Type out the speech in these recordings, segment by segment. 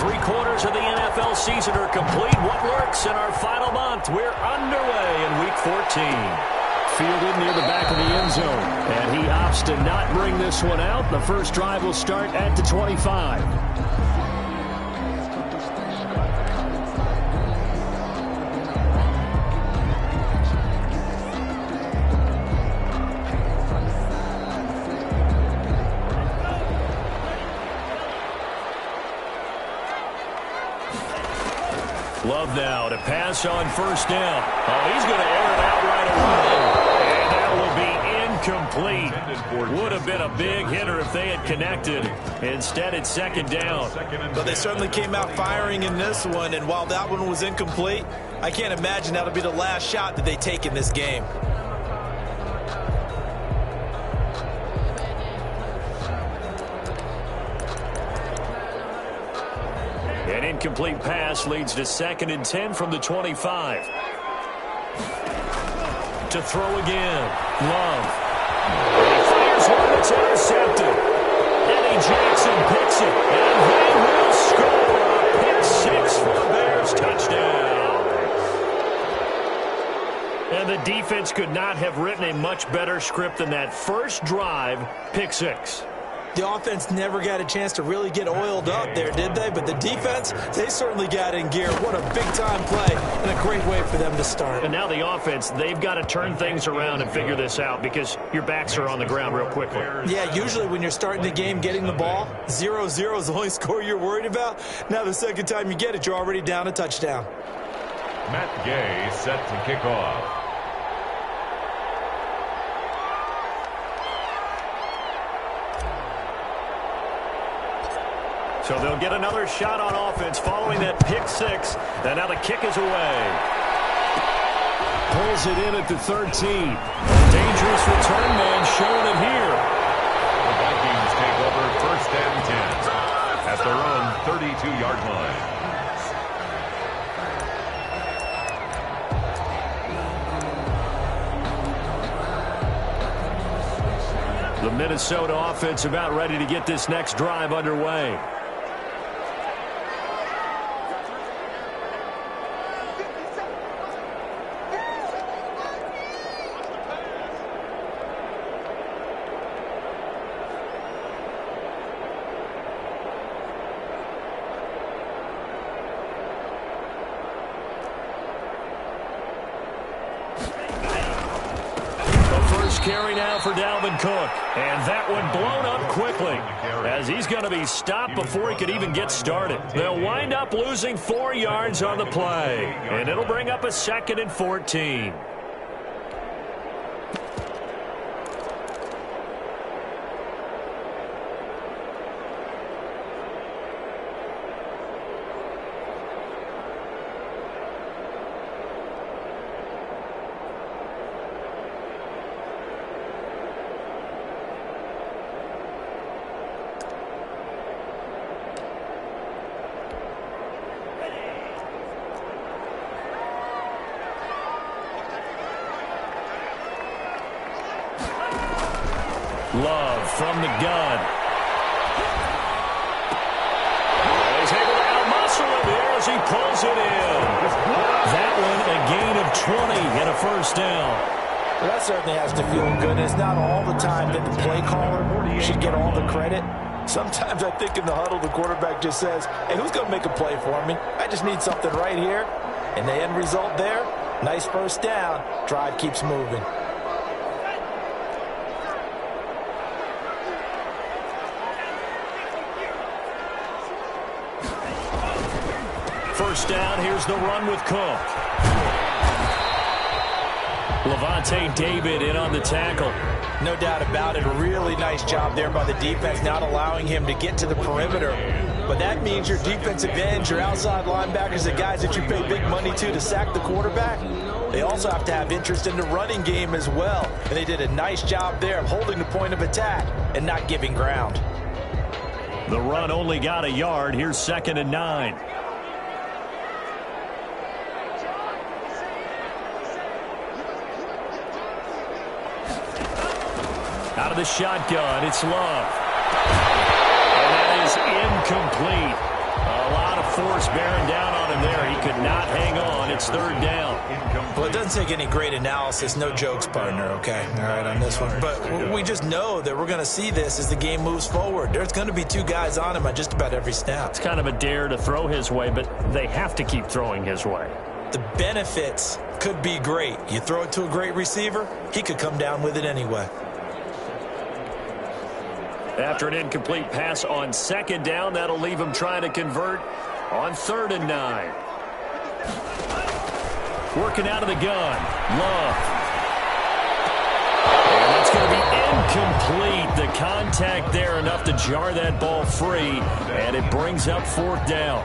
3/4 of the NFL season are complete. What works in our final month? We're underway in Week 14. Fielded near the back of the end zone. And he opts to not bring this one out. The first drive will start at the 25. Love now to pass on first down. Oh, he's going to air it out right away. And that will be incomplete. Would have been a big hitter if they had connected. Instead, it's second down. But they certainly came out firing in this one, and while that one was incomplete, I can't imagine that'll be the last shot that they take in this game. An incomplete pass leads to 2nd and 10 from the 25. To throw again. Love. He fires one that's intercepted. Eddie Jackson picks it. And they will score. A pick 6 for the Bears. Touchdown. And the defense could not have written a much better script than that first drive, pick 6. The offense never got a chance to really get oiled up there, did they? But the defense, they certainly got in gear. What a big-time play and a great way for them to start. And now the offense, they've got to turn things around and figure this out because your backs are on the ground real quickly. Yeah, usually when you're starting the game getting the ball, 0-0 is the only score you're worried about. Now the second time you get it, you're already down a touchdown. Matt Gay set to kick off. So they'll get another shot on offense following that pick 6. And now the kick is away. Pulls it in at the 13. Dangerous return man showing it here. The Vikings take over 1st and 10 at their own 32-yard line. The Minnesota offense about ready to get this next drive underway. Carry now for Dalvin Cook. And that one blown up quickly as he's going to be stopped before he could even get started. They'll wind up losing 4 yards on the play. And it'll bring up a 2nd and 14. Love from the gun. He's able to outmuscle him here as he pulls it in. That one a gain of 20 and a first down. Well, that certainly has to feel good. It's not all the time that the play caller should get all the credit. Sometimes I think in the huddle the quarterback just says, hey, who's going to make a play for me? I just need something right here. And the end result there, nice first down. Drive keeps moving. First down, here's the run with Cook. Levante David in on the tackle. No doubt about it. A really nice job there by the defense, not allowing him to get to the perimeter. But that means your defensive ends, your outside linebackers, the guys that you pay big money to sack the quarterback, they also have to have interest in the running game as well. And they did a nice job there of holding the point of attack and not giving ground. The run only got a yard. Here's 2nd and 9. Out of the shotgun, it's Love. And that is incomplete. A lot of force bearing down on him there. He could not hang on. It's third down. Well, it doesn't take any great analysis. No jokes, partner, okay? All right, on this one. But we just know that we're going to see this as the game moves forward. There's going to be two guys on him on just about every snap. It's kind of a dare to throw his way, but they have to keep throwing his way. The benefits could be great. You throw it to a great receiver, he could come down with it anyway. After an incomplete pass on second down, that'll leave him trying to convert on 3rd and 9. Working out of the gun. Love. And that's going to be incomplete. The contact there enough to jar that ball free, and it brings up 4th down.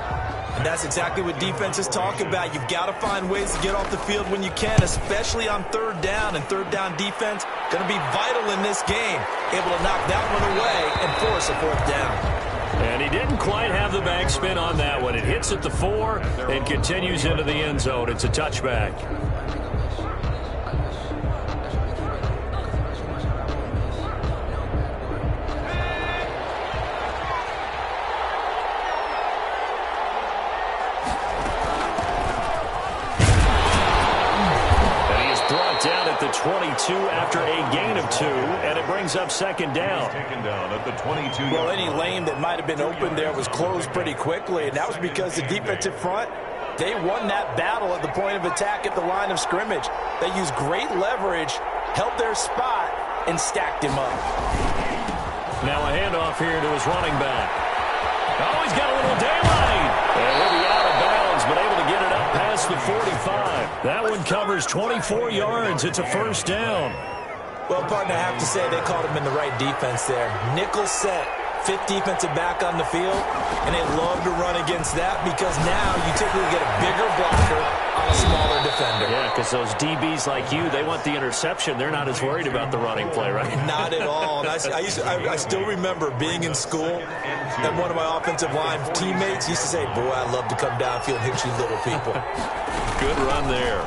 And that's exactly what defenses talk about. You've got to find ways to get off the field when you can, especially on 3rd down. And 3rd down defense going to be vital in this game. Able to knock that one away and force a 4th down. And he didn't quite have the backspin on that one. It hits at the 4 and continues into the end zone. It's a touchback. Down at the 22 after a gain of 2, and it brings up 2nd down. Taken down at the 22. Well, any lane that might have been open there was closed pretty quickly, and that was because the defensive front, they won that battle at the point of attack at the line of scrimmage. They used great leverage, held their spot, and stacked him up. Now a handoff here to his running back. Oh, he's got a little daylight. And he'll be out of bounds, but able to get it up past the 45. That one covers 24 yards. It's a 1st down. Well, partner, I have to say they called him in the right defense there. Nickel set, 5th defensive back on the field, and they love to run against that because now you typically get a bigger blocker on a smaller defender. Yeah, because those DBs like you, they want the interception. They're not as worried about the running play, right? Not at all. And I still remember being in school, and one of my offensive line teammates used to say, boy, I love to come downfield and hit you little people. Good run there.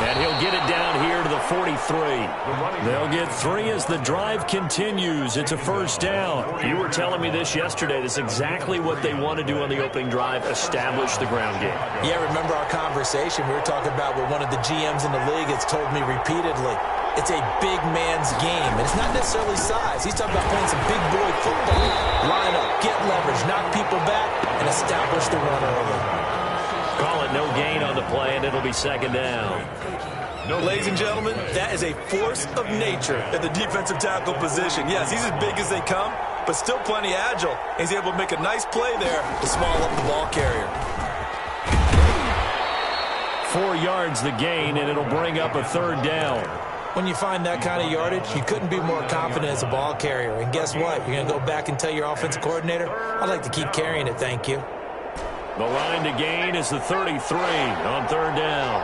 And he'll get it down here to the 43. They'll get 3 as the drive continues. It's a 1st down. You were telling me this yesterday. This is exactly what they want to do on the opening drive, establish the ground game. Yeah, remember our conversation. We were talking about what one of the GMs in the league has told me repeatedly. It's a big man's game. And it's not necessarily size. He's talking about playing some big boy football. Line up, get leverage, knock people back, and establish the run early. Call it no gain on the play, and it'll be 2nd down. Ladies and gentlemen, that is a force of nature at the defensive tackle position. Yes, he's as big as they come, but still plenty agile. He's able to make a nice play there to swallow up the ball carrier. 4 yards the gain, and it'll bring up a 3rd down. When you find that kind of yardage, you couldn't be more confident as a ball carrier. And guess what? You're going to go back and tell your offensive coordinator, I'd like to keep carrying it, thank you. The line to gain is the 33 on 3rd down.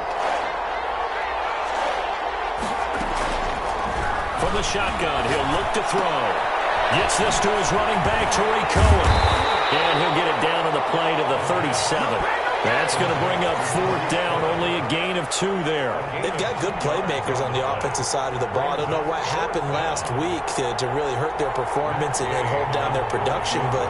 From the shotgun, he'll look to throw. Gets this to his running back, Torrey Cohen. And he'll get it down on the play to the 37. That's going to bring up 4th down, only a gain of 2 there. They've got good playmakers on the offensive side of the ball. I don't know what happened last week to really hurt their performance and hold down their production, but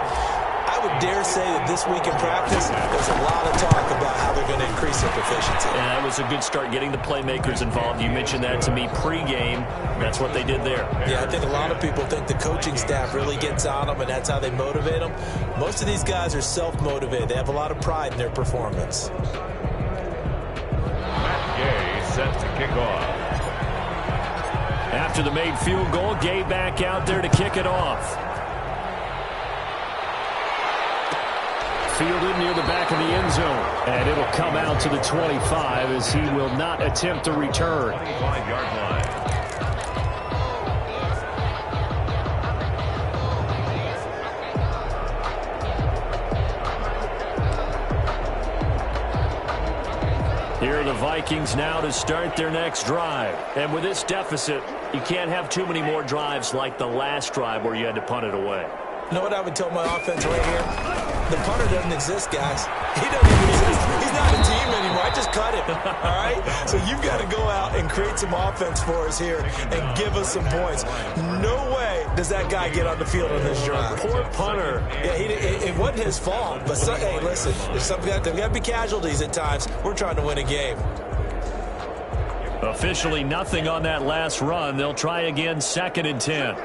I would dare say that this week in practice, there's a lot of talk about how they're going to increase their proficiency. And that was a good start, getting the playmakers involved. You mentioned that to me pregame. That's what they did there. Yeah, I think a lot of people think the coaching staff really gets on them, and that's how they motivate them. Most of these guys are self-motivated. They have a lot of pride in their performance. Matt Gay set to kick off. After the made field goal, Gay back out there to kick it off. Fielded near the back of the end zone. And it'll come out to the 25 as he will not attempt to return. 25-yard line. Here are the Vikings now to start their next drive. And with this deficit, you can't have too many more drives like the last drive where you had to punt it away. You know what I would tell my offense right here? The punter doesn't exist, guys. He doesn't even exist. He's not a team anymore. I just cut him, all right? So you've got to go out and create some offense for us here and give us some points. No way does that guy get on the field on this drive? Poor punter. Yeah, it wasn't his fault. But, hey, listen, there's got to be casualties at times. We're trying to win a game. Officially nothing on that last run. They'll try again, 2nd and 10.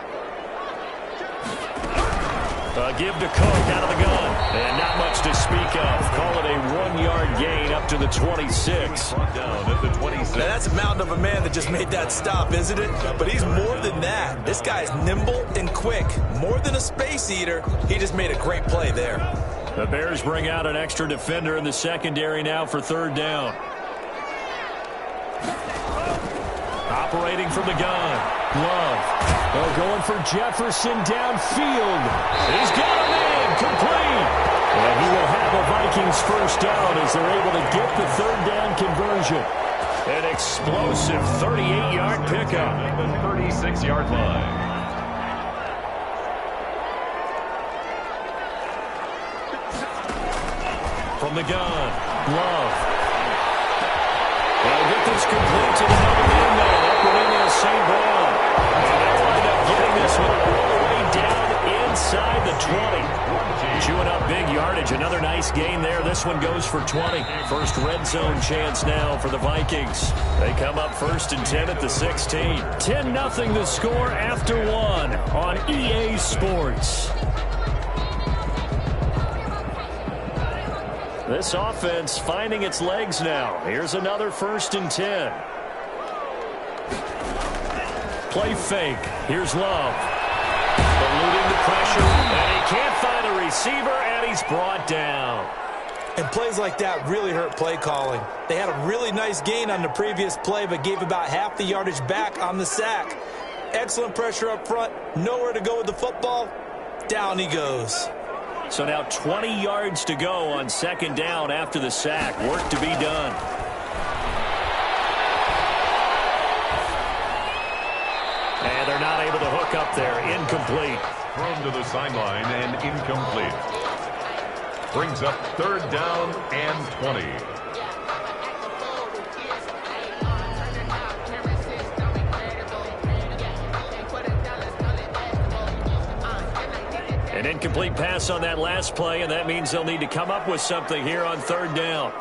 Give to Cook out of the gun. And not much to speak of. Call it a 1-yard gain up to the 26. Down at the 26. Now, that's a mountain of a man that just made that stop, isn't it? But he's more than that. This guy's nimble and quick. More than a space eater. He just made a great play there. The Bears bring out an extra defender in the secondary now for 3rd down. Operating from the gun. Love. Going for Jefferson downfield. He's got a man complete. And he will have a Vikings 1st down as they're able to get the 3rd down conversion. An explosive 38-yard pickup. At the 36-yard line. From the gun. Love. They'll get this complete to the number in there. Up and in there, St. Brown. And they'll wind up getting this one all the way down inside the 20. Chewing up big yardage. Another nice gain there. This one goes for 20. First red zone chance now for the Vikings. They come up 1st and 10 at the 16. 10-0 the score after 1 on EA Sports. This offense finding its legs now. Here's another 1st and 10. Play fake. Here's Love. Eluding the pressure, and he can't find a receiver, and he's brought down. And plays like that really hurt play calling. They had a really nice gain on the previous play, but gave about half the yardage back on the sack. Excellent pressure up front. Nowhere to go with the football. Down he goes. So now 20 yards to go on 2nd down after the sack. Work to be done. And they're not able to hook up there. Incomplete. Thrown to the sideline and incomplete. Brings up 3rd down and 20. An incomplete pass on that last play, and that means they'll need to come up with something here on 3rd down.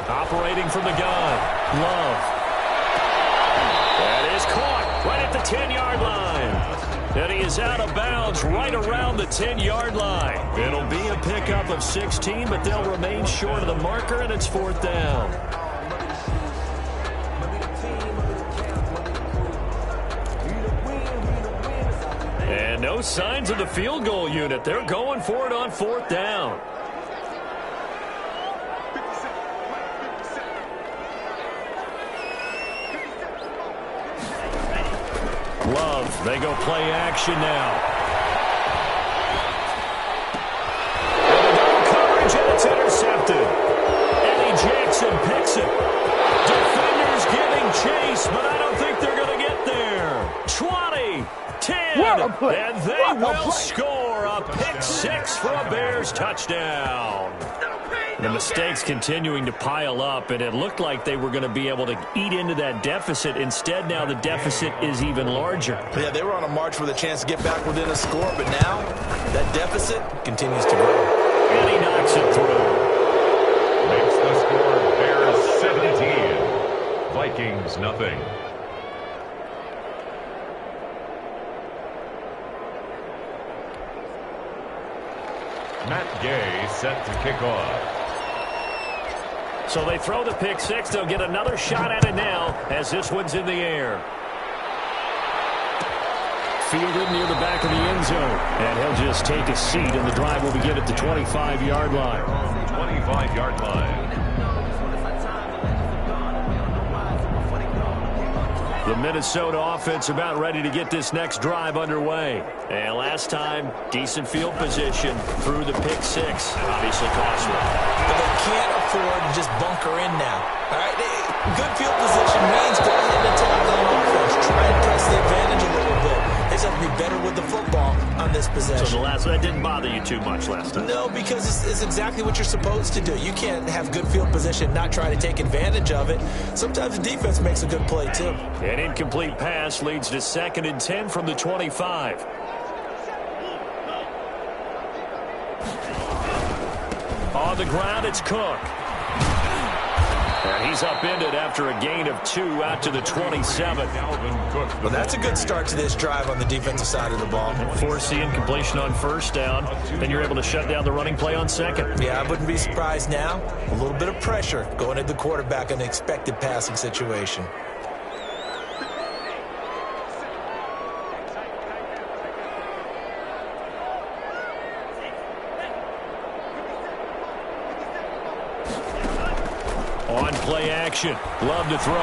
Operating from the gun. Love. That is caught right at the 10-yard line. And he is out of bounds right around the 10-yard line. It'll be a pickup of 16, but they'll remain short of the marker, and it's 4th down. And no signs of the field goal unit. They're going for it on 4th down. Love, they go play action now. And they go coverage, and it's intercepted. Eddie Jackson picks it. Defenders giving chase, but I don't think they're going to get there. 20, 10, and they will score a pick 6 for a Bears touchdown. The mistakes continuing to pile up, and it looked like they were going to be able to eat into that deficit. Instead, now the deficit is even larger. Yeah, they were on a march with a chance to get back within a score, but now that deficit continues to grow. And he knocks it through. Makes the score Bears 17. Vikings nothing. Matt Gay set to kick off. So they throw the pick 6. They'll get another shot at it now as this one's in the air. Fielded near the back of the end zone. And he'll just take a seat, and the drive will begin at the 25-yard line. 25-yard line. The Minnesota offense about ready to get this next drive underway. And last time, decent field position through the pick 6. Obviously costly. But they can't afford to just bunker in now. All right, good field position means go ahead and attack on offense. Try and press the advantage. possession. So that didn't bother you too much last time? No, because it's exactly what you're supposed to do. You can't have good field position, not try to take advantage of it. Sometimes the defense makes a good play, too. An incomplete pass leads to 2nd and 10 from the 25. On the ground, it's Cook. And he's upended after a gain of 2 out to the 27. Well, that's a good start to this drive on the defensive side of the ball. Force the incompletion on 1st down, then you're able to shut down the running play on 2nd. Yeah, I wouldn't be surprised now. A little bit of pressure going at the quarterback in an expected passing situation. On play action, Love to throw.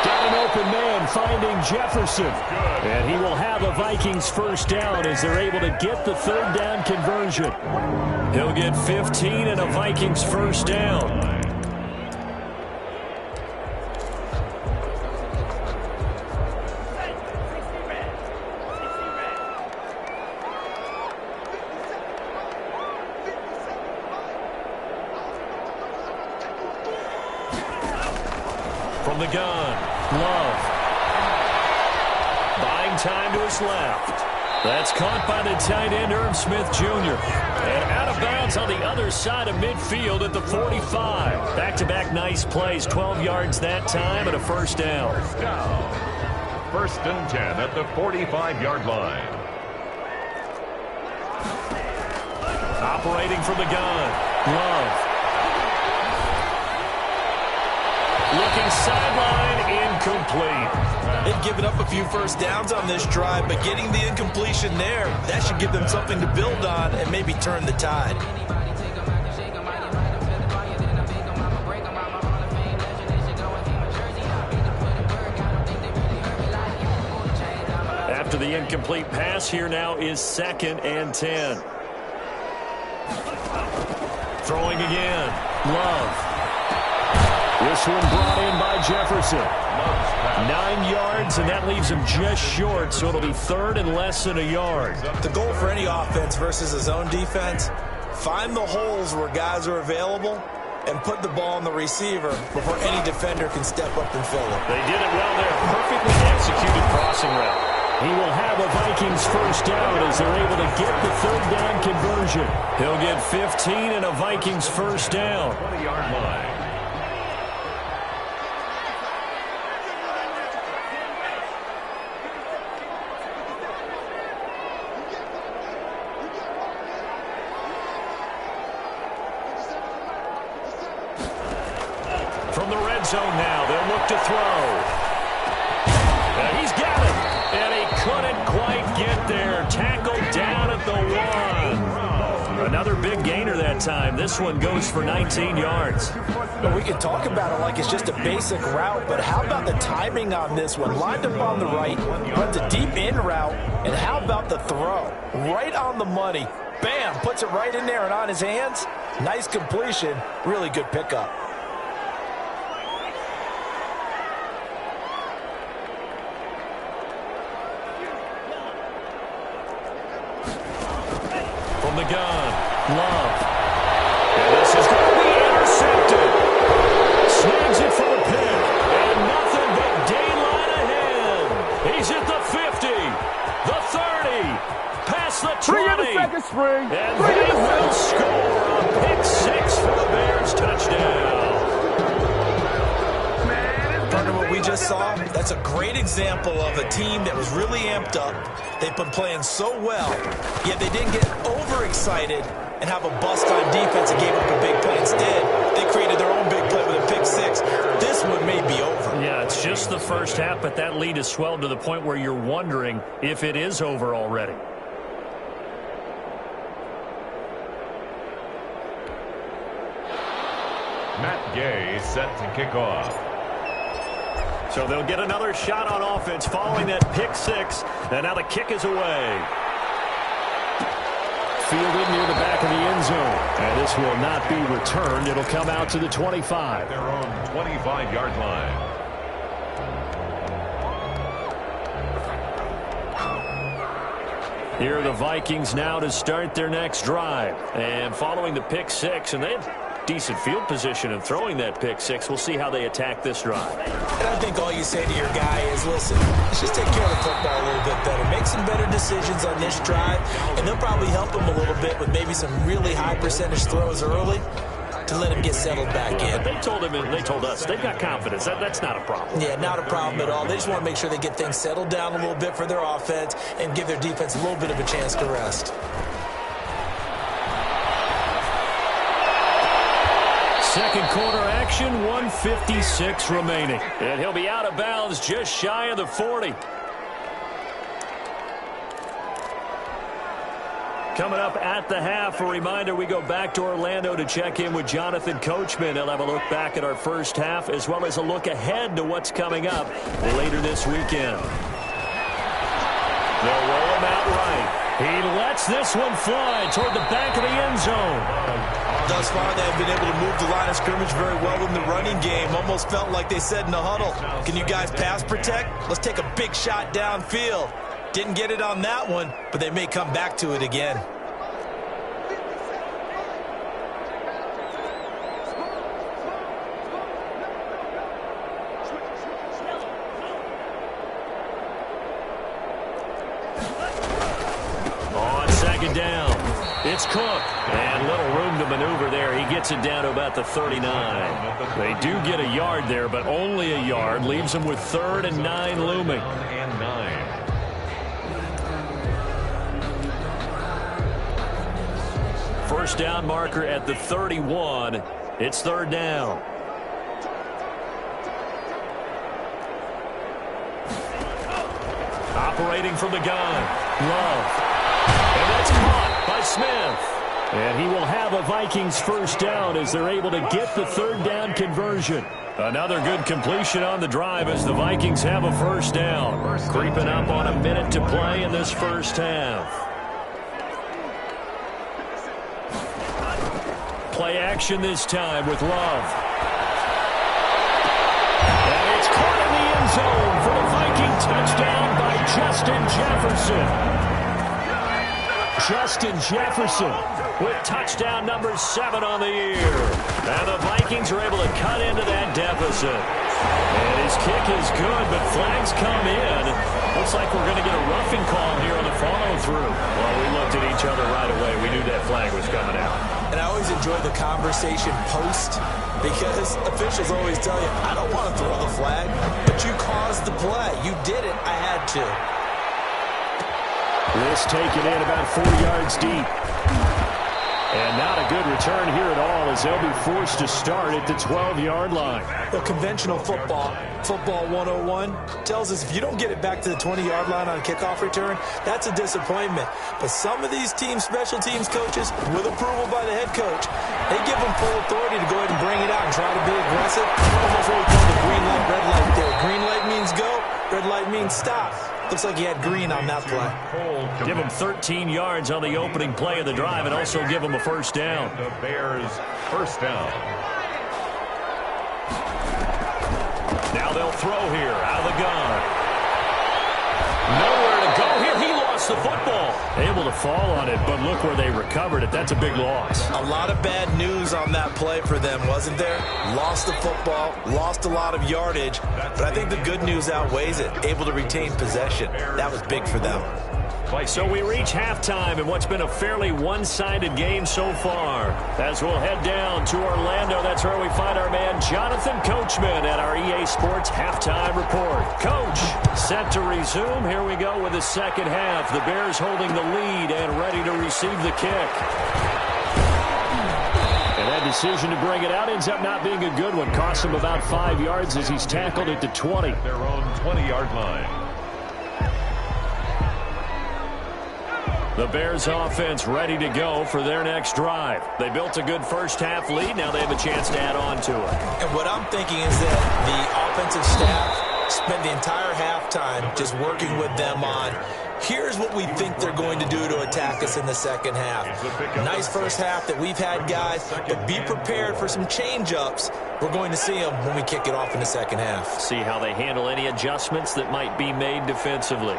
Got an open man finding Jefferson. And he will have a Vikings 1st down as they're able to get the 3rd down conversion. He'll get 15 and a Vikings 1st down. From the gun, Love. Buying time to his left. That's caught by the tight end, Irv Smith Jr. And out of bounds on the other side of midfield at the 45. Back-to-back nice plays, 12 yards that time and a 1st down. 1st and 10 at the 45-yard line. Operating from the gun, Love. Looking sideline, incomplete. They've given up a few 1st downs on this drive, but getting the incompletion there, that should give them something to build on and maybe turn the tide. After the incomplete pass, here now is 2nd and 10. Throwing again, Love. This one brought in by Jefferson. 9 yards, and that leaves him just short, so it'll be 3rd and less than a yard. The goal for any offense versus a zone defense, find the holes where guys are available and put the ball on the receiver before any defender can step up and fill it. They did it well there. Perfectly executed crossing route. He will have a Vikings 1st down as they're able to get the 3rd down conversion. He'll get 15 and a Vikings 1st down. 20-yard line. From the red zone now, they'll look to throw. And he's got it. And he couldn't quite get there. Tackled down at the 1. Another big gainer that time. This one goes for 19 yards. Well, we can talk about it like it's just a basic route, but how about the timing on this one? Lined up on the right, runs a deep in route, and how about the throw? Right on the money. Bam, puts it right in there and on his hands. Nice completion. Really good pickup. From the gun, Love. And this is going to be intercepted. Snags it for the pick. And nothing but daylight ahead. He's at the 50, the 30, past the 20. And they will score a pick 6 for the Bears touchdown. Partner, what we just saw, that's a great example of a team that was really amped up. They've been playing so well, yet they didn't get overexcited and have a bust on defense and gave up a big play. Instead, they created their own big play with a pick 6. This one may be over. Yeah, it's just the first half, but that lead has swelled to the point where you're wondering if it is over already. Matt Gay set to kick off. So they'll get another shot on offense following that pick 6. And now the kick is away. Fielded near the back of the end zone. And this will not be returned. It'll come out to the 25. Their own 25-yard line. Here are the Vikings now to start their next drive. And following the pick six, and they have decent field position in throwing that pick six. We'll see how they attack this drive. And I think all you say to your guy is, listen, let's just take care of the football a little bit better. Make some better decisions on this drive, and they'll probably help him a little bit with maybe some really high percentage throws early to let him get settled back in. But they told him and they told us they've got confidence. That's not a problem. Yeah, not a problem at all. They just want to make sure they get things settled down a little bit for their offense and give their defense a little bit of a chance to rest. Second quarter action, 1:56 remaining. And he'll be out of bounds just shy of the 40. Coming up at the half, a reminder, we go back to Orlando to check in with Jonathan Coachman. He'll have a look back at our first half as well as a look ahead to what's coming up later this weekend. They'll roll him out right. He lets this one fly toward the back of the end zone. Thus far, they've been able to move the line of scrimmage very well in the running game. Almost felt like they said in the huddle, can you guys pass protect? Let's take a big shot downfield. Didn't get it on that one, but they may come back to it again. On second down, it's Cook. And little room to maneuver there. He gets it down to about the 39. They do get a yard there, but only a yard. Leaves them with 3rd and 9 looming. First down marker at the 31. It's 3rd down. Operating from the gun. Love. And that's caught by Smith. And he will have a Vikings first down as they're able to get the 3rd down conversion. Another good completion on the drive as the Vikings have a first down. Creeping up on a minute to play in this first half. Play action this time with Love. And it's caught in the end zone for the Viking touchdown by Justin Jefferson. Justin Jefferson with touchdown number 7 on the year. And the Vikings are able to cut into that deficit. And his kick is good, but flags come in. Looks like we're going to get a roughing call here on the follow-through. Well, we looked at each other right away. We knew that flag was coming out. And I always enjoy the conversation post because officials always tell you, I don't want to throw the flag, but you caused the play. You did it. I had to. This taken in about 4 yards deep. And not a good return here at all as they'll be forced to start at the 12-yard line. Well, conventional football 101, tells us if you don't get it back to the 20-yard line on a kickoff return, that's a disappointment. But some of these team special teams coaches, with approval by the head coach, they give them full authority to go ahead and bring it out and try to be aggressive. Almost what we call the green light, red light there. Green light means go, red light means stop. Looks like he had green on that play. Give him 13 yards on the opening play of the drive and also give him a first down. The Bears first down. Now they'll throw here out of the gun. Nowhere to go here. He lost the football. Able to fall on it, but look where they recovered it. That's a big loss. A lot of bad news on that play for them, wasn't there? Lost the football, lost a lot of yardage, but I think the good news outweighs it. Able to retain possession. That was big for them. So we reach halftime in what's been a fairly one-sided game so far. As we'll head down to Orlando, that's where we find our man Jonathan Coachman at our EA Sports Halftime Report. Coach, set to resume. Here we go with the second half. The Bears holding the lead and ready to receive the kick. And that decision to bring it out ends up not being a good one. Costs him about 5 yards as he's tackled at the 20. Their own 20-yard line. The Bears offense ready to go for their next drive. They built a good first-half lead. Now they have a chance to add on to it. And what I'm thinking is that the offensive staff spent the entire halftime just working with them on, here's what we think they're going to do to attack us in the second half. Nice first half that we've had, guys, but be prepared for some change-ups. We're going to see them when we kick it off in the second half. See how they handle any adjustments that might be made defensively.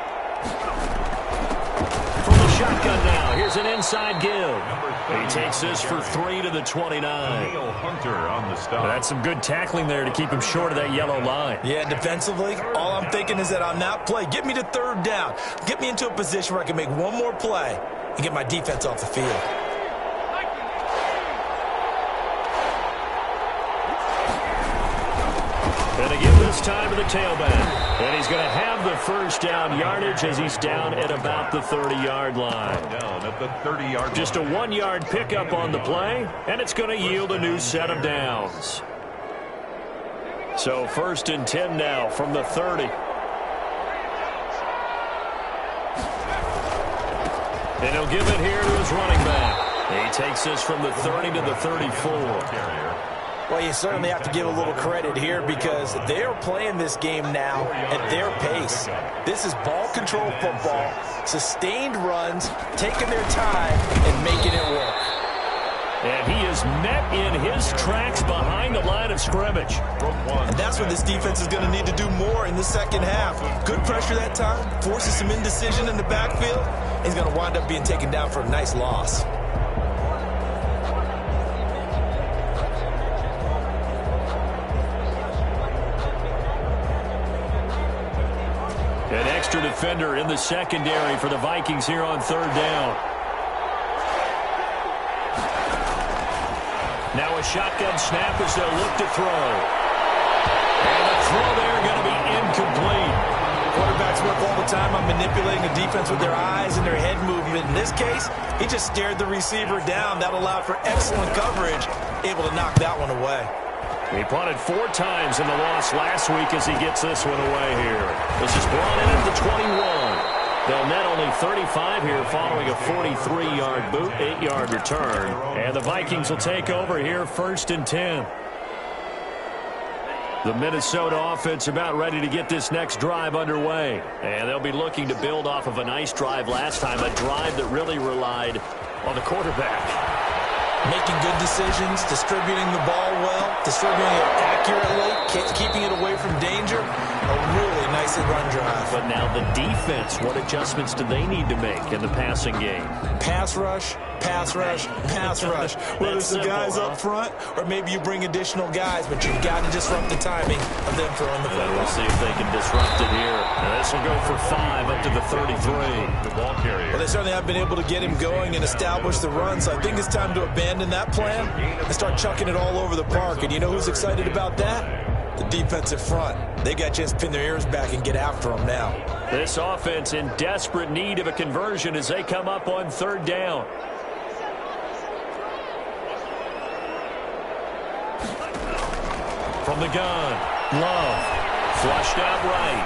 From the shotgun now. Here's an inside give. He takes this for 3 to the 29. Hunter on the stop. That's some good tackling there to keep him short of that yellow line. Yeah, defensively, all I'm thinking is that on that play, get me to third down. Get me into a position where I can make one more play and get my defense off the field. And to give this time to the tailback. And he's going to have the first down yardage as he's down at about the 30-yard line. Down at the 30-yard line. Just a 1-yard pickup on the play, and it's going to yield a new set of downs. So 1st and 10 now from the 30. And he'll give it here to his running back. He takes this from the 30 to the 34. Well, you certainly have to give a little credit here because they are playing this game now at their pace. This is ball control football, sustained runs, taking their time and making it work. And he is met in his tracks behind the line of scrimmage. And that's what this defense is going to need to do more in the second half. Good pressure that time, forces some indecision in the backfield. He's going to wind up being taken down for a nice loss. An extra defender in the secondary for the Vikings here on 3rd down. Now a shotgun snap as they'll look to throw. And the throw there going to be incomplete. Quarterbacks work all the time on manipulating the defense with their eyes and their head movement. In this case, he just stared the receiver down. That allowed for excellent coverage, able to knock that one away. He punted 4 times in the loss last week as he gets this one away here. This is brought in at the 21. They'll net only 35 here following a 43-yard boot, 8-yard return. And the Vikings will take over here 1st and 10. The Minnesota offense about ready to get this next drive underway. And they'll be looking to build off of a nice drive last time, a drive that really relied on the quarterback. Making good decisions, distributing the ball well, distributing it accurately, keeping it away from danger. A really nicely run drive. But now the defense, what adjustments do they need to make in the passing game? Pass rush, pass rush, pass rush. Whether it's the guys up front or maybe you bring additional guys, but you've got to disrupt the timing of them throwing the football. We'll see if they can disrupt it here. And this will go for 5 up to the 33. The ball carrier. Well, they certainly have been able to get him going and establish the run, so I think it's time to abandon that plan and start chucking it all over the park. And you know who's excited about that? The defensive front. They got a chance to pin their ears back and get after them now. This offense in desperate need of a conversion as they come up on 3rd down. From the gun, Love, flushed out right.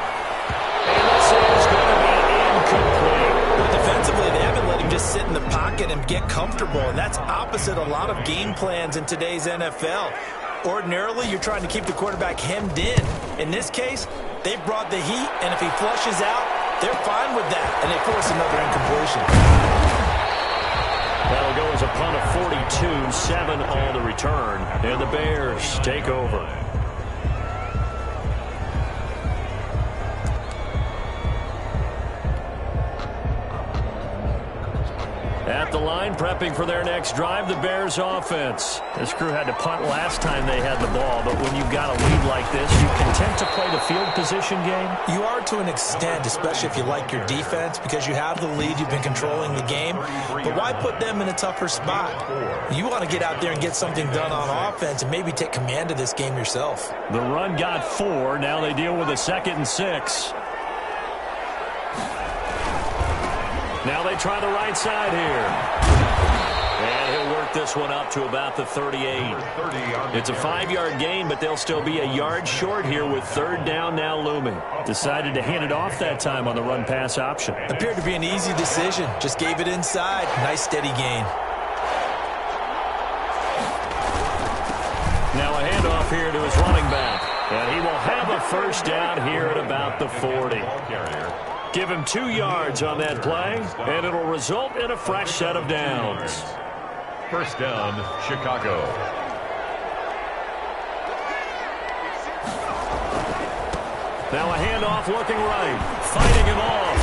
And this is going to be incomplete. But defensively, they haven't let him just sit in the pocket and get comfortable, and that's opposite a lot of game plans in today's NFL. Ordinarily, you're trying to keep the quarterback hemmed in. In this case, they brought the heat, and if he flushes out, they're fine with that, and they force another incompletion. That'll go as a punt of 42, 7 on the return, and the Bears take over. At the line, prepping for their next drive, the Bears offense. This crew had to punt last time they had the ball, but when you've got a lead like this, you content to play the field position game? You are to an extent, especially if you like your defense, because you have the lead, you've been controlling the game. But why put them in a tougher spot? You want to get out there and get something done on offense and maybe take command of this game yourself. The run got 4. Now they deal with a 2nd and 6. Now they try the right side here. And he'll work this one up to about the 38. It's a 5-yard gain, but they'll still be a yard short here with 3rd down now looming. Decided to hand it off that time on the run-pass option. Appeared to be an easy decision. Just gave it inside. Nice steady gain. Now a handoff here to his running back. And he will have a 1st down here at about the 40. Give him 2 yards on that play, and it'll result in a fresh set of downs. 1st down, Chicago. Now a handoff looking right, fighting him off.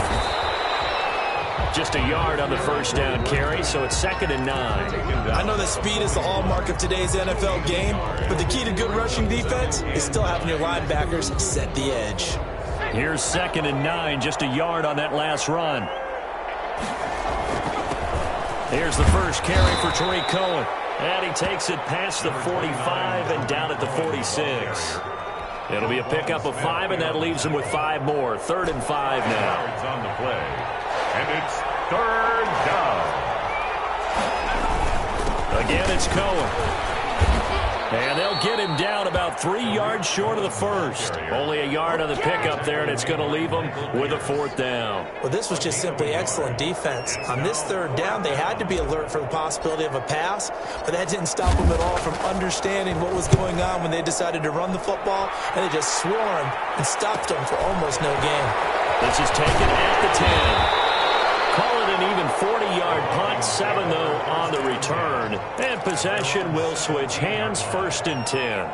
Just a yard on the first down carry, so it's 2nd and 9. I know that speed is the hallmark of today's NFL game, but the key to good rushing defense is still having your linebackers set the edge. Here's 2nd and 9, just a yard on that last run. Here's the first carry for Tariq Cohen. And he takes it past the 45 and down at the 46. It'll be a pickup of 5, and that leaves him with 5 more. 3rd and 5 now. It's on the play. And it's 3rd down. Again, it's Cohen. And they'll get him down about 3 yards short of the first. Only a yard on the pickup there, and it's going to leave him with a 4th down. Well, this was just simply excellent defense. On this 3rd down, they had to be alert for the possibility of a pass, but that didn't stop them at all from understanding what was going on when they decided to run the football, and they just swarmed and stopped them for almost no gain. This is taken at the 10. Call it an even 40-yard punt, 7 though on the return. And possession will switch hands, 1st and 10.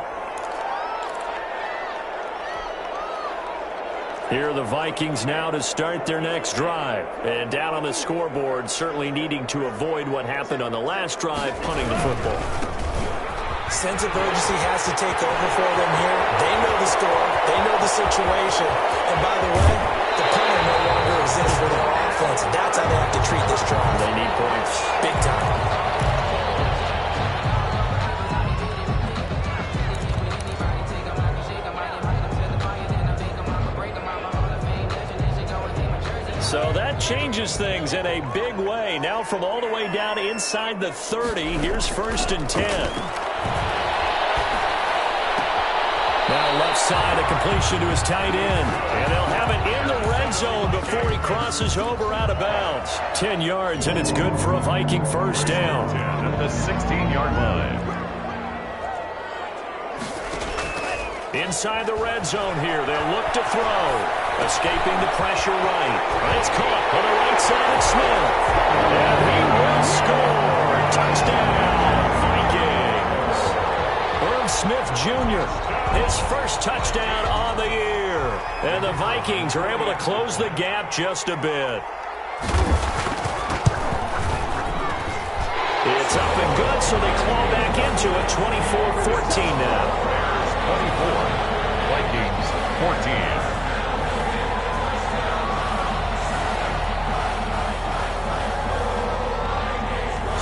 Here are the Vikings now to start their next drive. And down on the scoreboard, certainly needing to avoid what happened on the last drive, punting the football. Sense of urgency has to take over for them here. They know the score. They know the situation. And by the way, the punter no longer exists for their offense. That's how they have to treat this drive. They need points. Big time. So that changes things in a big way. Now from all the way down inside the 30, here's 1st and 10. Now left side, a completion to his tight end. And they'll have it in the red zone before he crosses over out of bounds. 10 yards, and it's good for a Viking 1st down. At the 16-yard line. Inside the red zone here, they'll look to throw. Escaping the pressure right. It's caught on the right side of Smith. And he will score. Touchdown, Vikings. Irv Smith Jr., his first touchdown on the year. And the Vikings are able to close the gap just a bit. It's up and good, so they claw back into it. 24-14 now. 24, Vikings 14.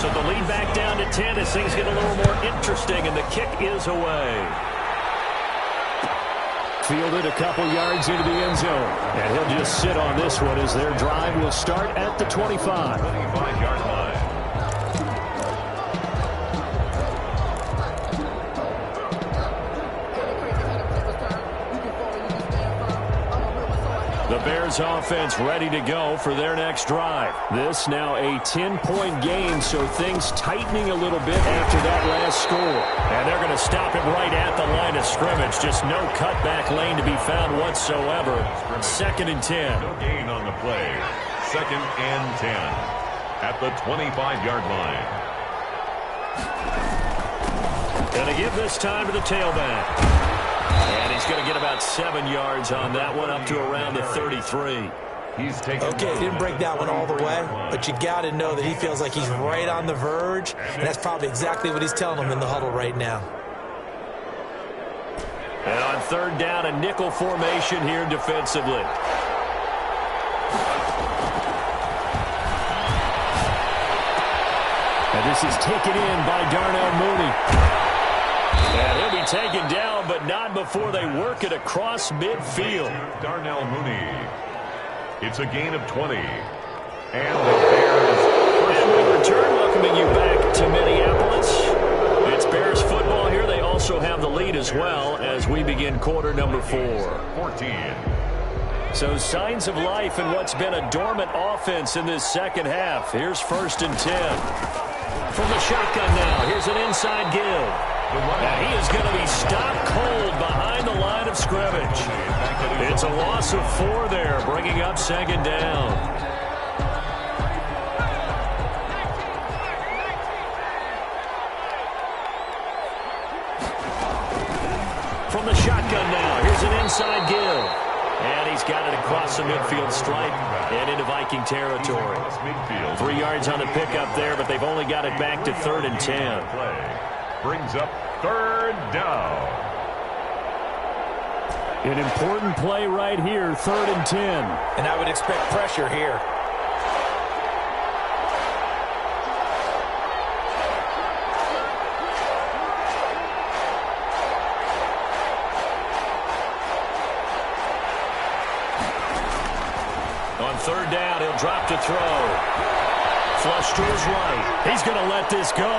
So the lead back down to 10 as things get a little more interesting, and the kick is away. Fielded a couple yards into the end zone, and he'll just sit on this one as their drive will start at the 25. 25-yard line. The Bears offense ready to go for their next drive. This now a 10-point game, so things tightening a little bit after that last score. And they're going to stop it right at the line of scrimmage. Just no cutback lane to be found whatsoever. 2nd and 10. No gain on the play. 2nd and 10 at the 25-yard line. Going to give this time to the tailback. And he's going to get about 7 yards on that one, up to around the 33. He's taken. Okay, didn't break that one all the way, but you got to know that he feels like he's right on the verge, and that's probably exactly what he's telling them in the huddle right now. And on 3rd down, a nickel formation here defensively. And this is taken in by Darnell Mooney. And he'll be taken down, but not before they work it across midfield. Darnell Mooney. It's a gain of 20. And the Bears. And we return, welcoming you back to Minneapolis. It's Bears football here. They also have the lead as well as we begin quarter number 4. 14. So signs of life in what's been a dormant offense in this second half. Here's 1st and 10. From the shotgun now, here's an inside give. And he is going to be stopped cold behind the line of scrimmage. It's a loss of 4 there, bringing up 2nd down. From the shotgun now, here's an inside give. And he's got it across the midfield stripe and into Viking territory. 3 yards on the pickup there, but they've only got it back to 3rd and 10. Brings up 3rd down. An important play right here, 3rd and 10. And I would expect pressure here. On 3rd down, he'll drop to throw. Flush to his right. He's going to let this go.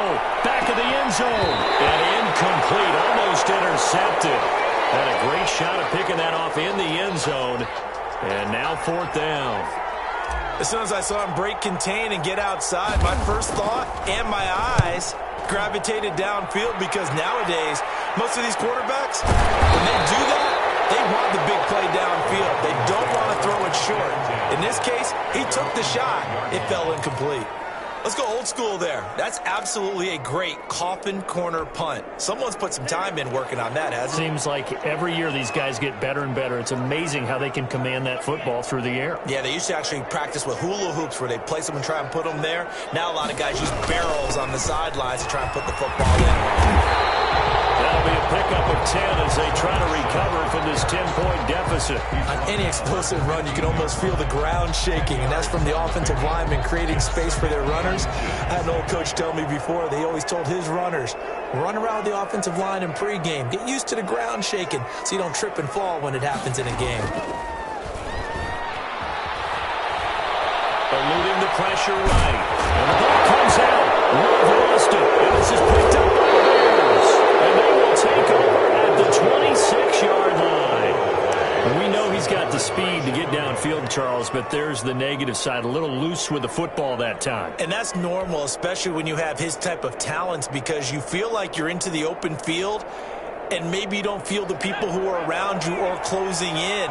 Back of the end zone. And incomplete. Almost intercepted. Had a great shot of picking that off in the end zone. And now 4th down. As soon as I saw him break contain and get outside, my first thought and my eyes gravitated downfield, because nowadays, most of these quarterbacks, when they do that, they want the big play downfield. They don't want to throw it short. In this case, he took the shot. It fell incomplete. Let's go old school there. That's absolutely a great coffin corner punt. Someone's put some time in working on that, hasn't it? Seems like every year these guys get better and better. It's amazing how they can command that football through the air. Yeah, they used to actually practice with hula hoops where they place them and try and put them there. Now a lot of guys use barrels on the sidelines to try and put the football in. That'll be a pickup of 10 as they try to recover from this 10-point deficit. On any explosive run, you can almost feel the ground shaking, and that's from the offensive linemen creating space for their runners. I had an old coach tell me before, they always told his runners, run around the offensive line in pregame. Get used to the ground shaking so you don't trip and fall when it happens in a game. Eluding the pressure right. And the ball comes out. We've lost it. And this is picked up by the Bears. And they will take over at the 26-yard line. We know he's got the speed to get downfield, Charles, but there's the negative side. A little loose with the football that time. And that's normal, especially when you have his type of talents, because you feel like you're into the open field and maybe you don't feel the people who are around you or closing in.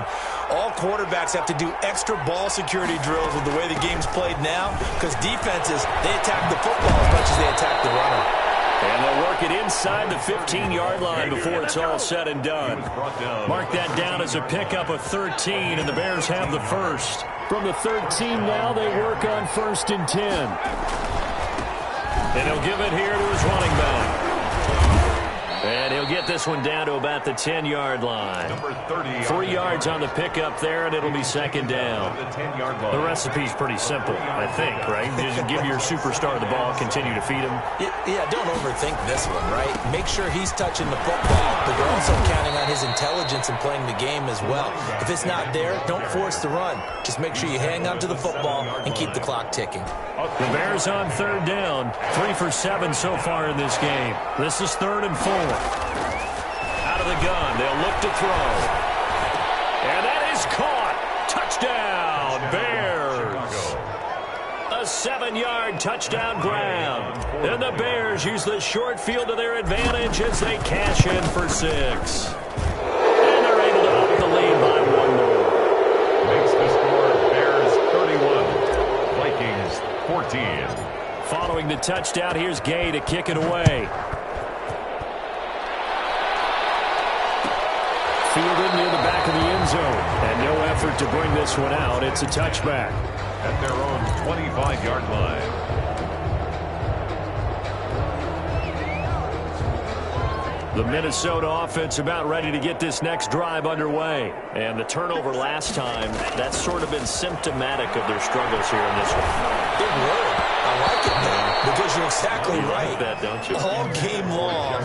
All quarterbacks have to do extra ball security drills with the way the game's played now, because defenses, they attack the football as much as they attack the runner. And they'll work it inside the 15-yard line before it's all said and done. Mark that down as a pickup of 13, and the Bears have the first. From the 13 now, they work on 1st and 10. And he'll give it here to his running back. And he'll get this one down to about the 10-yard line. 3 yards on the pickup there, and it'll be 2nd down. The recipe's pretty simple, I think, right? Just give your superstar the ball, continue to feed him. Yeah, don't overthink this one, right? Make sure he's touching the football, but you're also counting on his intelligence in playing the game as well. If it's not there, don't force the run. Just make sure you hang on to the football and keep the clock ticking. The Bears on 3rd down. 3 for 7 so far in this game. This is 3rd and 4. Out of the gun, they'll look to throw. And that is caught. Touchdown, Bears. A 7-yard touchdown grab. And the Bears use the short field to their advantage as they cash in for 6. And they're able to up the lead by 1 more. Makes the score Bears 31, Vikings 14. Following the touchdown, here's Gay to kick it away. Fielded near the back of the end zone. And no effort to bring this one out. It's a touchback. At their own 25-yard line. The Minnesota offense about ready to get this next drive underway. And the turnover last time, that's sort of been symptomatic of their struggles here in this one. Big word. I like it now, because you're exactly right. Like that, don't you? All game long,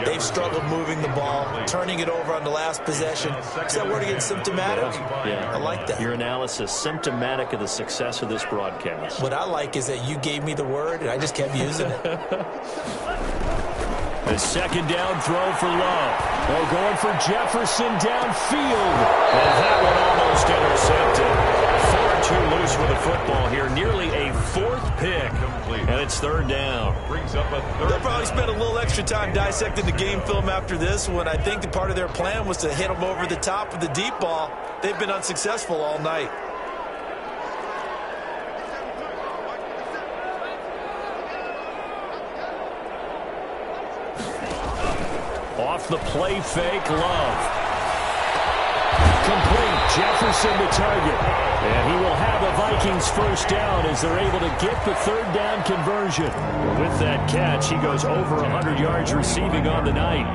they've struggled moving the ball, turning it over on the last possession. Is that word again, symptomatic? Yeah. I like that. Your analysis, symptomatic of the success of this broadcast. What I like is that you gave me the word, and I just kept using it. A 2nd down throw for Love. They're going for Jefferson downfield. And that one almost intercepted. 4-2 loose with the football here. Nearly a 4th pick. And it's 3rd down. Brings up a 3rd. They'll probably spend a little extra time dissecting the game film after this one. I think the part of their plan was to hit them over the top of the deep ball. They've been unsuccessful all night. Off the play fake, Love. Complete. Jefferson to target. And he will have the Vikings first down as they're able to get the third down conversion. With that catch, he goes over 100 yards receiving on the night.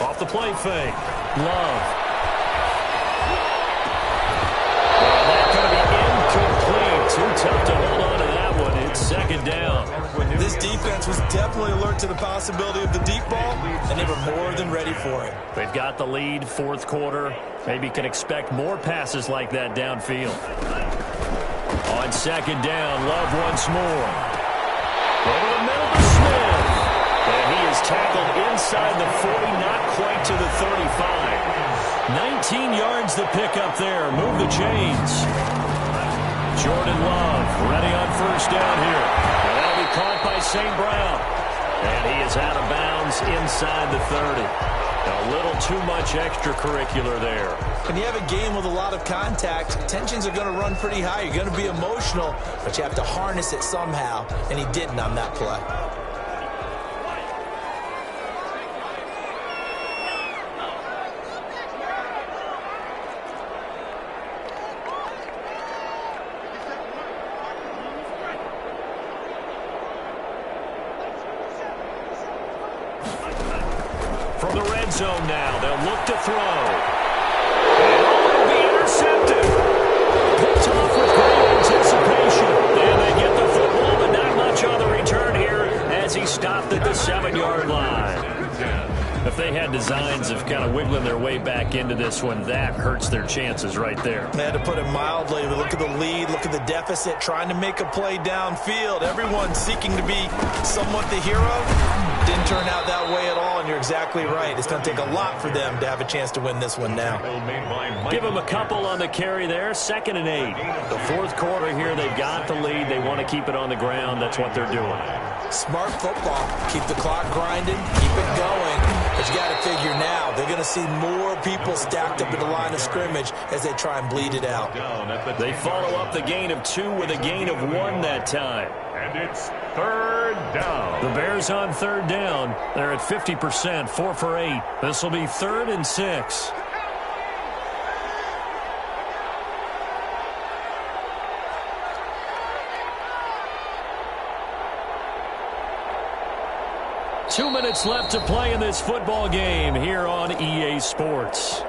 Off the play fake. Love. Too tough to hold on to that one. It's second down. This defense was definitely alert to the possibility of the deep ball, and they were more than ready for it. They've got the lead, fourth quarter. Maybe can expect more passes like that downfield. On second down, Love once more. Over the middle to Smith. And he is tackled inside the 40, not quite to the 35. 19 yards the pick up there. Move the chains. Jordan Love ready on first down here. And that'll be caught by St. Brown. And he is out of bounds inside the 30. A little too much extracurricular there. When you have a game with a lot of contact, tensions are going to run pretty high. You're going to be emotional, but you have to harness it somehow, and he didn't on that play. From the red zone now, they'll look to throw. And it'll be intercepted. Picked off with great anticipation. And they get the football, but not much on the return here as he stopped at the 7-yard line. If they had designs of kind of wiggling their way back into this one, that hurts their chances right there. They had to put it mildly. Look at the lead, look at the deficit, trying to make a play downfield. Everyone seeking to be somewhat the hero. Didn't turn out that way at all, and you're exactly right. It's going to take a lot for them to have a chance to win this one now. Give them a couple on the carry there. 2nd and 8. The fourth quarter here, they've got the lead. They want to keep it on the ground. That's what they're doing. Smart football. Keep the clock grinding. Keep it going. But you got to figure now, they're going to see more people stacked up at the line of scrimmage as they try and bleed it out. They follow up the gain of 2 with a gain of 1 that time. And it's third down. The Bears on third down. They're at 50%, 4 for 8. This will be 3rd and 6. Two minutes left to play in this football game here on EA Sports.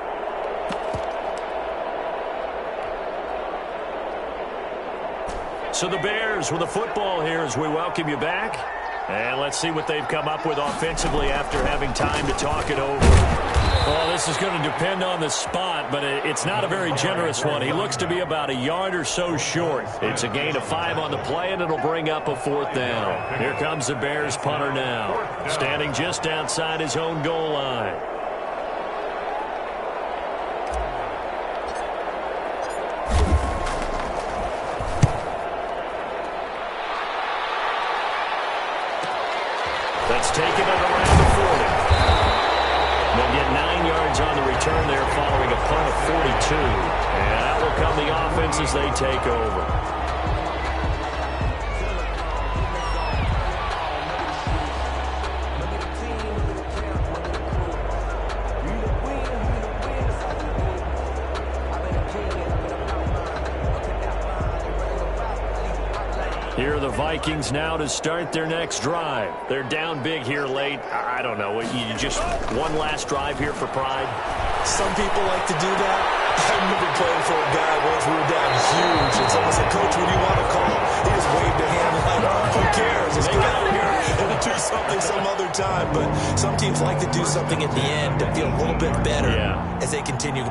So the Bears with the football here as we welcome you back. And let's see what they've come up with offensively after having time to talk it over. Well, this is going to depend on the spot, but it's not a very generous one. He looks to be about a yard or so short. It's a gain of 5 on the play, and it'll bring up a 4th down. Here comes the Bears punter now, standing just outside his own goal line. That's taken it around the 40. They'll get 9 yards on the return there following a punt of 42. And out will come the offense as they take over. Here are the Vikings now to start their next drive. They're down big here late. I don't know. You just one last drive here for pride? Some people like to do that. I remember playing for a guy once we were down huge, and someone said, "Coach, what do you want to call?" He just waved a hand like, "Who cares? Let's get out here and do something some other time." But some teams like to do something at the end to feel a little bit better as they continue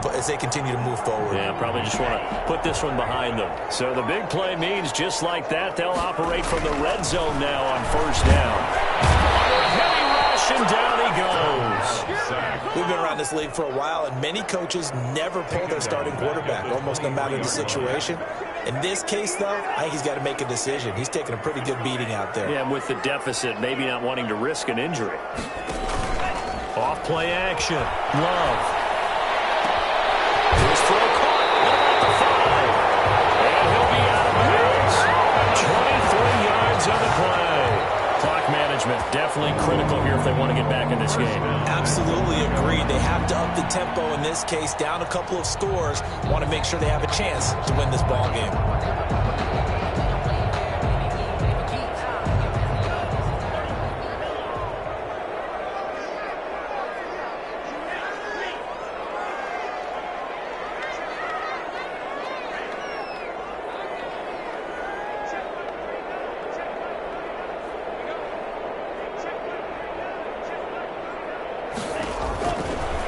to move forward. Yeah, probably just want to put this one behind them. So the big play means just like that, they'll operate from the red zone now on first down. Heavy rush, and down he goes. We've been around this league for a while, and many coaches never pull their starting quarterback, almost no matter the situation. In this case, though, I think he's got to make a decision. He's taking a pretty good beating out there. Yeah, with the deficit, maybe not wanting to risk an injury. Off play action. Love. His throw caught at the 5. And he'll be out of bounds. holds on the play. Clock management definitely critical here if they want to get back in this game. Absolutely agreed. They have to up the tempo in this case, down a couple of scores. Want to make sure they have a chance to win this ball game.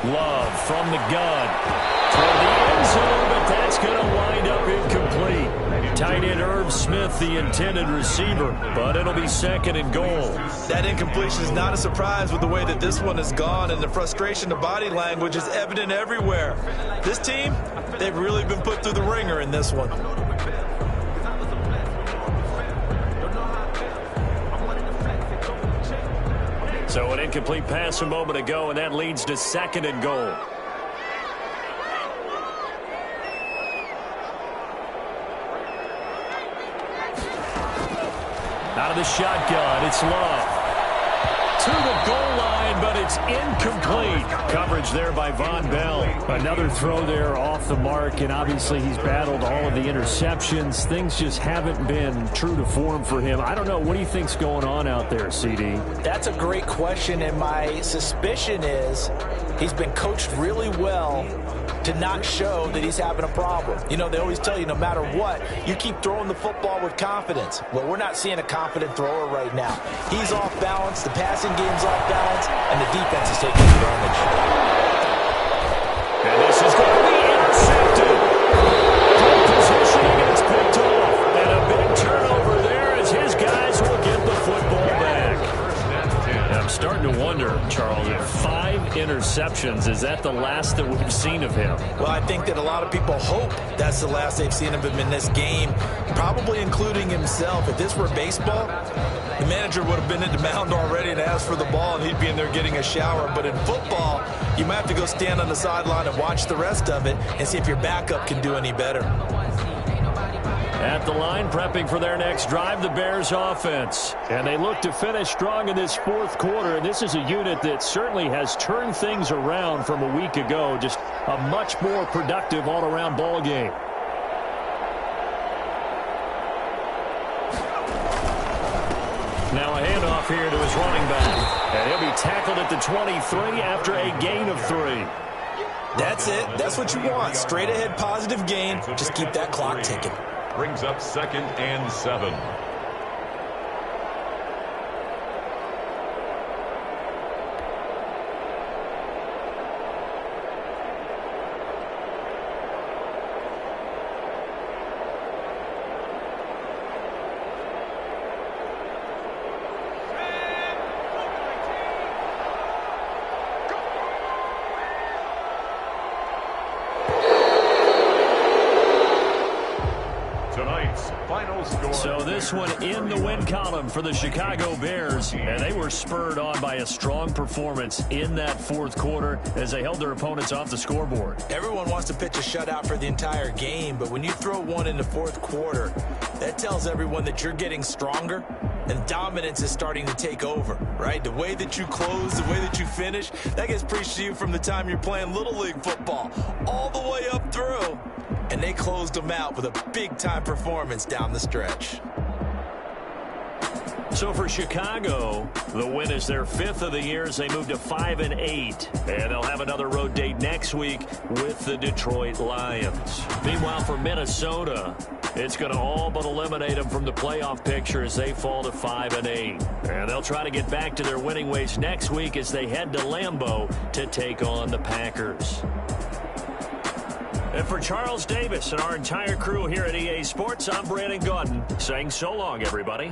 Love from the gun toward the end zone, but that's going to wind up incomplete. Tight end Irv Smith, the intended receiver, but it'll be 2nd and goal. That incompletion is not a surprise with the way that this one has gone, and the frustration, the body language is evident everywhere. This team, they've really been put through the ringer in this one. So an incomplete pass a moment ago, and that leads to 2nd and goal. Out of the shotgun, it's Love. To the goal line, but it's incomplete. Coverage there by Von Bell. Another throw there off the mark, and obviously he's battled all of the interceptions. Things just haven't been true to form for him. I don't know. What do you think's going on out there, CD? That's a great question, and my suspicion is he's been coached really well to not show that he's having a problem. You know, they always tell you no matter what, you keep throwing the football with confidence. Well, we're not seeing a confident thrower right now. He's off balance, the passing game's off balance, and the defense is taking advantage. And this is going to be intercepted. Good positioning, and it's picked off. And a big turnover there as his guys will get the football back. And I'm starting to wonder, Charles, if 5 interceptions, is that the last that we've seen of him? Well, I think that a lot of people hope that's the last they've seen of him in this game, probably including himself. If this were baseball, the manager would have been in the mound already and asked for the ball, and he'd be in there getting a shower. But in football, you might have to go stand on the sideline and watch the rest of it and see if your backup can do any better. At the line, prepping for their next drive, the Bears offense. And they look to finish strong in this 4th quarter. And this is a unit that certainly has turned things around from a week ago. Just a much more productive all-around ball game. Now a handoff here to his running back. And he'll be tackled at the 23 after a gain of 3. That's it. That's what you want. Straight ahead positive gain. Just keep that clock ticking. Brings up 2nd and 7. So this one in the win column for the Chicago Bears, and they were spurred on by a strong performance in that 4th quarter as they held their opponents off the scoreboard. Everyone wants to pitch a shutout for the entire game, but when you throw one in the 4th quarter, that tells everyone that you're getting stronger and dominance is starting to take over, right? The way that you close, the way that you finish, that gets preached to you from the time you're playing Little League football all the way up through. And they closed them out with a big-time performance down the stretch. So for Chicago, the win is their 5th of the year as they move to 5-8. And they'll have another road date next week with the Detroit Lions. Meanwhile, for Minnesota, it's going to all but eliminate them from the playoff picture as they fall to 5-8. And they'll try to get back to their winning ways next week as they head to Lambeau to take on the Packers. And for Charles Davis and our entire crew here at EA Sports, I'm Brandon Gaudin saying so long, everybody.